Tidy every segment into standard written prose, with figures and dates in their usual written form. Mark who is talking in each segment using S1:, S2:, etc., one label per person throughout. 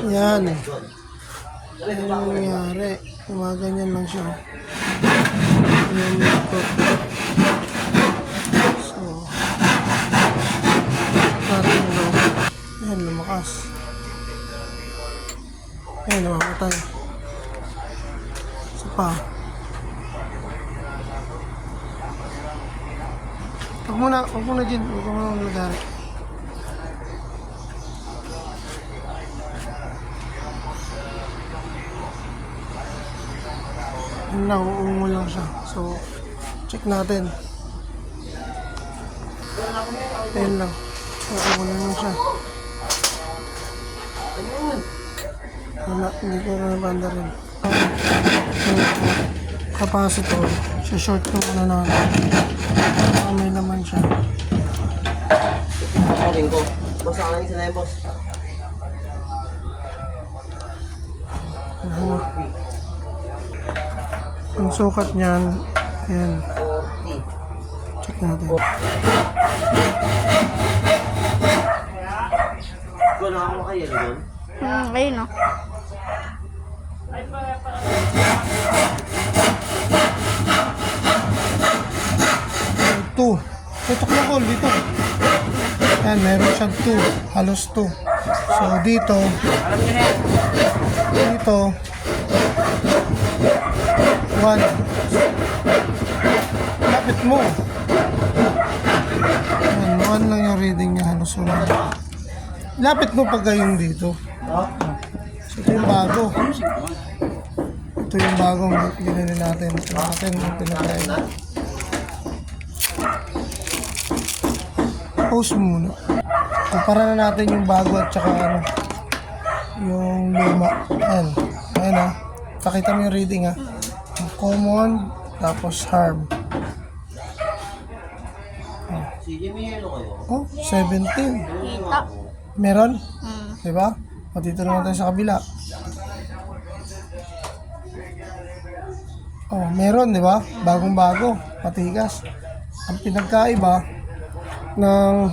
S1: Yan. Yan yung nangyari. Gumaganyan lang siya. Yan yung ikot. So, natin lang. Yan, lumakas. Yan, namamatay. Isa pa. Huwag muna dyan. Huwag muna maglagari. Yun lang, uungo lang siya. So, check natin. Ayun lang. Uungo lang siya. Wala, hindi ko na nabanda rin. Capacitor. Short ko muna natin. May naman siya.
S2: Kaling ko. Boss, ang aning sanayin, boss.
S1: Ang sukat niyan, ayan.
S2: 40.
S1: Check natin.
S2: Go na ako kayo, doon.
S3: Ayun o.
S1: Two. Tutok na call dito. Ayan, meron siyang 2. Halos 2. So, dito. Dito. 1. Lapit mo. Ayan, 1 lang yung reading niya. Halos 1. Lapit mo pag gayong dito. So, ito yung bago. Ito yung bagong binili natin. Ito natin yung pinakain. Post muna. Kumpara na natin yung bago at saka ano, yung luma. Ayan. Ayan ha. Pakita mo yung reading ha. Common, tapos harm.
S2: Sige, may yelo kayo.
S1: Oh, 17.
S3: Kita.
S1: Meron? Diba? O dito naman tayo sa kabila. Oh, meron, diba? Bagong-bago. Matigas. Ang pinagkaiba ng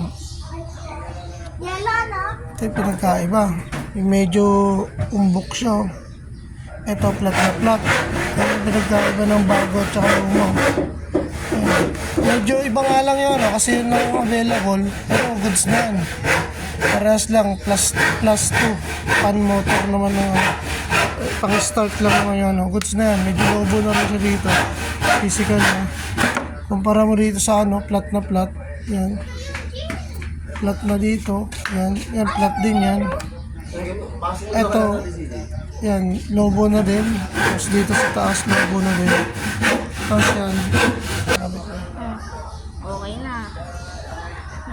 S1: ito yung pinagkaiba. Yung medyo umbok siya. Ito, flat na flat. Ito yung pinagkaiba ng bago at saka luma. Medyo iba nga lang yun, kasi yun lang available. Pero goods na yan. Parehas lang, plus 2. Pan motor naman na pang start lang naman yun. Goods na yan, medyo lobo na rin siya dito. Physical na. Kumpara mo dito sa ano, flat na flat. Yan. Flat na dito. Yan, yan flat din yan. Ito, yan, lobo na din. Tapos dito sa taas, lobo na din. Tapos yan.
S3: Okay na.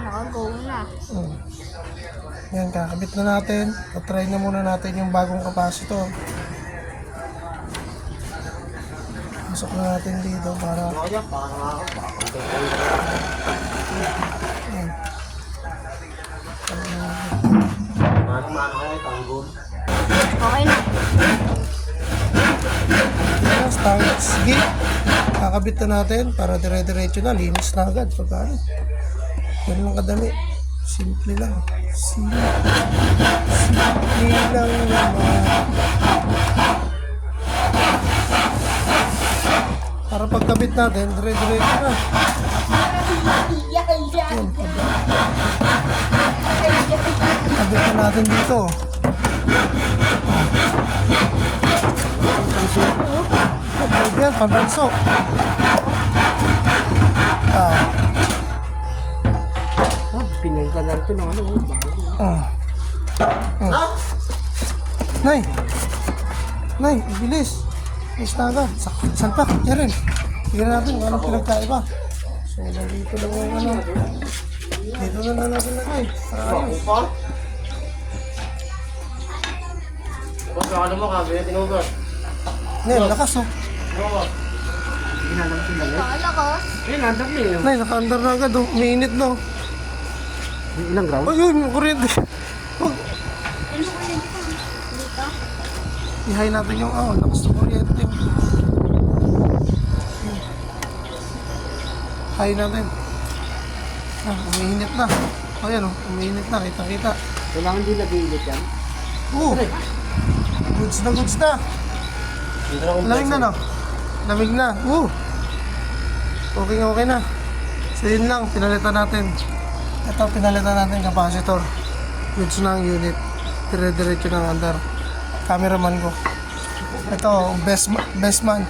S3: Naka-go na.
S1: Yan, kakabit na natin. Try na muna natin yung bagong capacitor. Masok na natin dito para...
S2: Kaya, baka nga ako.
S1: Yan.
S2: Mana-mana kayo, tanggol.
S3: Okay na.
S1: Yan, start. Sige. Kakabit na natin para dire-diretso na. Linis na agad. Pagkano. Yan lang kadali. Simple lang. Simple lang naman. Para pagkabit natin, dire-diretso na. Yan, kabit na natin dito. Yan, pambanso.
S2: Pinangka lang ito ng ano.
S1: Nay! Nay, bilis! Bilis na agad. Saan pa? Yan rin. Tignan natin kung anong pinagkaiba. So, dito lang yung ano. Dito na natin lagay. Ayos.
S2: Boss, ano mo ka? Bina tinugot.
S1: Nay, lakas oh.
S3: Kala ko.
S1: Nay, naka-under na agad oh. Umiinit no.
S2: Ilang ground?
S1: Ay, yun, kuryente. Huwag.
S3: Dito.
S1: I-high natin yung lakas ng kuryente. High natin. Umiinit na. Ayan oh, umiinit na. Kita-kita.
S2: Kailangan din nag-iinit yan?
S1: Goods na, goods na.
S2: Dito na akong
S1: Lamig na, no? Lamig na. Okay, okay na. So yun lang, pinalitan natin. Ito, pinalitan natin capacitor. Goods na ang unit. Dire-diretso ng andar. Cameraman ko. Ito, best man.